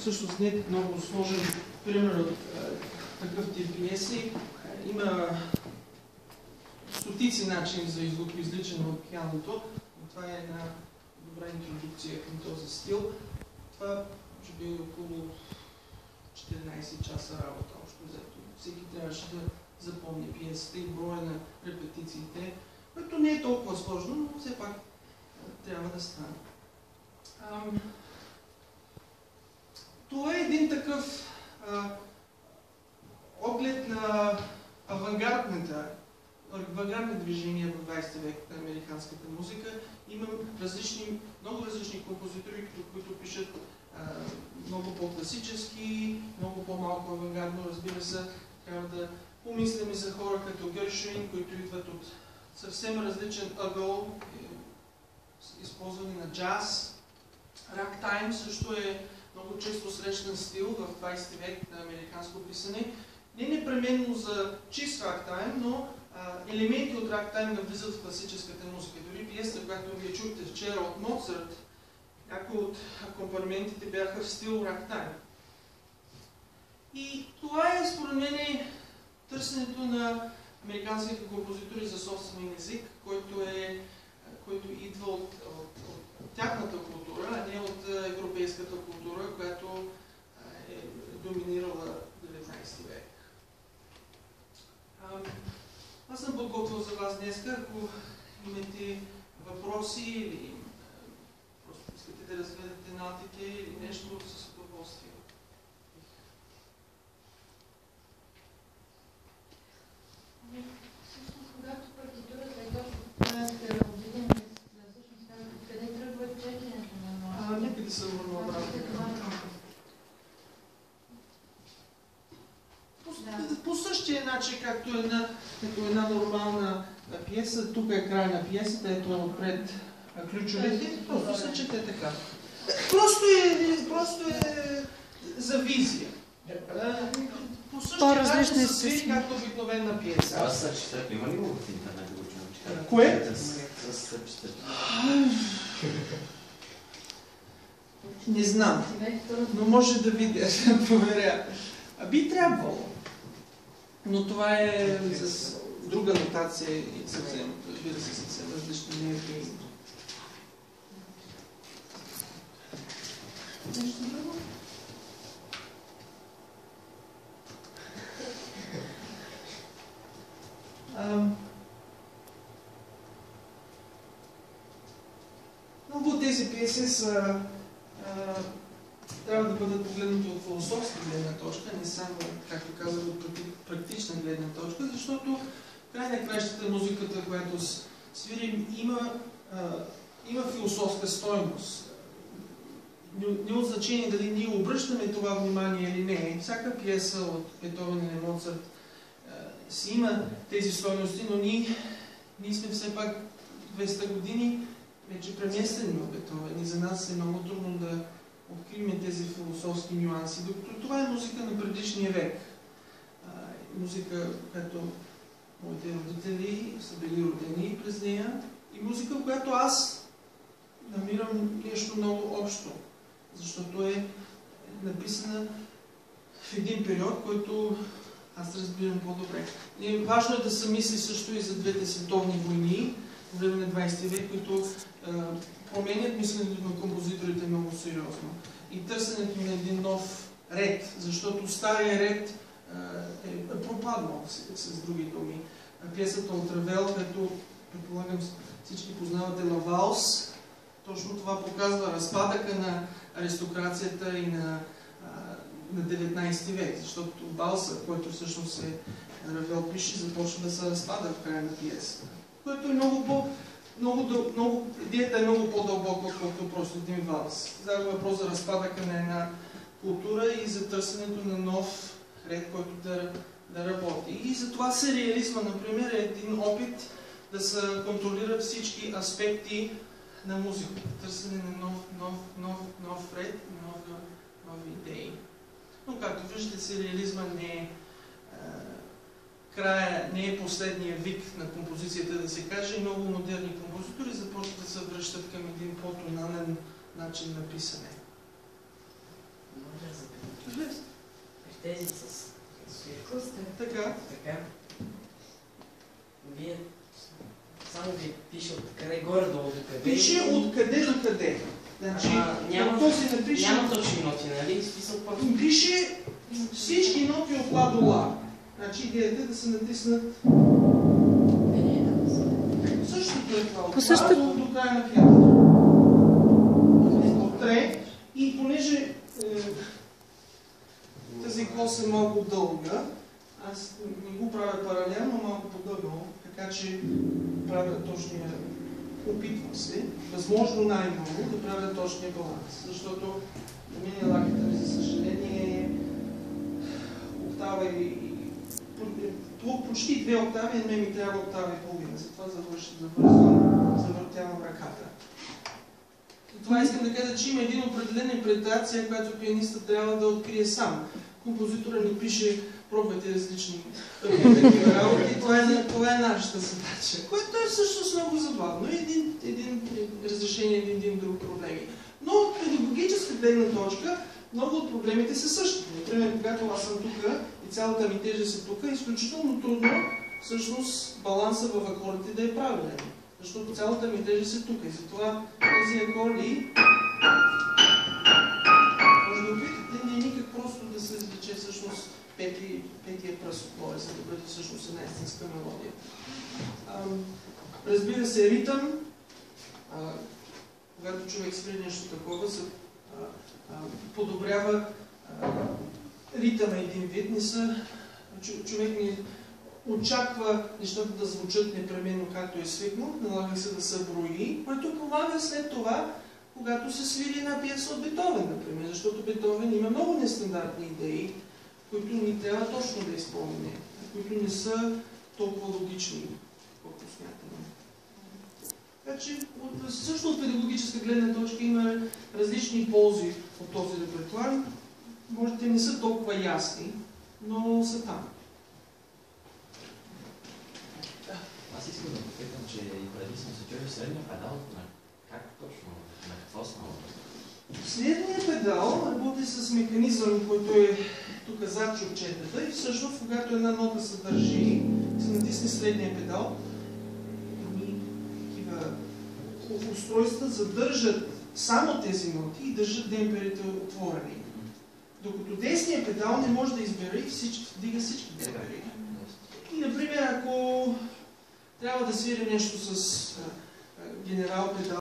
всъщност не е много сложен пример от такъв тип пиеси. Има стотици начини за звукоизличане от пианото, но това е една добра интродукция към този стил. Това може би около 14 часа работа общо взето. Всеки трябваше да запомни пиесата и броя на репетициите, което не е толкова сложно, но все пак трябва да стане. Това е един такъв оглед на авангардните движения в 20 век на американската музика. Има много различни композитори, които пишат много по-класически, много по-малко авангардно. Разбира се, трябва да помислим и за хора като Гершвин, които идват от съвсем различен ъгъл, използване на джаз. Рактайм също е много често срещан стил в 20 век на американско писане. Не непременно за чист рактайм, но елементи от рактайм навлизат в класическата музика. Дори пиеса, която вие чухте вчера от Моцарт, някои от акомпанементите бяха в стил рактайм. И това е, според мен, търсенето на американските композитори за собствен език, който идва от тяхната култура, а не от европейската култура, която е доминирала 19 век. Аз съм подготвил за вас днес, ако имате въпроси или просто искате да разгледате натите или нещо с удоволствие. Когато партитурата е точно в отделен, всъщност къде тръгва четенето на нощ? Някъде съм върна обратно. По същия начин, както една нормална пиеса, тук е край на пиесата, ето отпред ключовете, просто се чете така. Просто е за визия. По същия начин се свири, както обикновена пиеса. Аз се чета, има ли го в интернет да го чета? Кое? Не знам, но може да видя, да проверя. Би трябвало. Но това е с друга нотация и съвсем, разбира се, съвсем различно. Не е нещо друго? Много тези пиеси са трябва да бъдат погледнати от философска гледна точка, не само, както казах, от практична гледна точка, защото в край на краищата музиката, която свирим, има философска стойност. Не от значение дали ние обръщаме това внимание или не. Всяка пиеса от Бетовен или Моцарт си има тези стойности, но ние сме все пак 200 години вече преместени в Бетовен и за нас е много трудно да открием тези философски нюанси, докато това е музика на предишния век. Музика, която моите родители са били родени през нея и музика, в която аз намирам нещо много общо, защото е написана в един период, който аз разбирам по-добре. Важно е да се мисли също и за двете световни войни по време на 20 век, които променят мисленето на композиторите много сериозно. И търсенето на един нов ред, защото стария ред е пропаднал, с други думи. Пиесата от Равел, като предполагам всички познавате на Валс, точно това показва разпадъка на аристокрацията и на 19 век, защото Валса, който всъщност Равел пише, започва да се разпада в края на пиесата. Което е идеята е много по-дълбока, отколкото просто един валс. Става въпрос за разпадъка на една култура и за търсенето на нов ред, който да работи. И затова сериализма, например, е един опит да се контролират всички аспекти на музиката. Търсене на нов ред и нови идеи. Но както виждате, сериализма не е последния вик на композицията, да се каже. Много модерни композитори започват да се връщат към един по-тонален начин на писане. Може Тези с свирка. Така. Така. Вие само ви пише откъде горе-долу до къде. Пише откъде до къде. Значи, този не пише... Няма точни ноти, нали? Смисъл просто. Пише всички ноти от ла до ла. Значи идеята е да се натиснат... Същото е това. От ла до края на клетата. От ре. И понеже тази коса е малко дълга, аз не го правя паралелно, малко по-дълго, така че правя точния, опитвам се, възможно най-много да правя точния баланс, защото на мен лаката ми, за съжаление, октава и почти 2 октави, а ми трябва октава и половина, затова завъртявам ръката. Това искам да кажа, че има един определен интерпретация, която пианистът трябва да открие сам. Композитора ни пише, пробвайте различни такива работи, това е нашата задача, което е всъщност много забавно. Един разрешение, един друг проблеми. Но от педагогическа гледна точка, много от проблемите са същите. Например, когато аз съм тук и цялата ми тежест е тук, е изключително трудно всъщност баланса в акордите да е правилен. Защото цялата ми тежест е тук и затова тези акорди може да опитате, не е никак просто да се извлече всъщност петия пръст отгоре, за да бъде всъщност една истинска мелодия. Разбира се, ритъм, когато човек свири нещо такова, се подобрява ритъм е един вид, не са, човек не очаква нещата да звучат непременно както е свикнал, налага се да се брои, което помага след това, когато се свири една пиеса от Бетовен, например, защото Бетовен има много нестандартни идеи, които ни трябва точно да изпълним, които не са толкова логични, колкото смятаме. Така че, също от педагогическа гледна точка има различни ползи от този репертуар. Може да не са толкова ясни, но са там. Аз искам да попитам, че и преди съм се чуил средния педал, как точно, на какво основа? Средният педал работи с механизъм, който е тук зад чупчетата и всъщност, когато една нота се държи, се натисне средния педал, такива устройства задържат само тези ноти и държат демперите отворени. Докато десният педал не може да избере и вдига всички демпери. И, например, ако трябва да свирим нещо с генерал педал,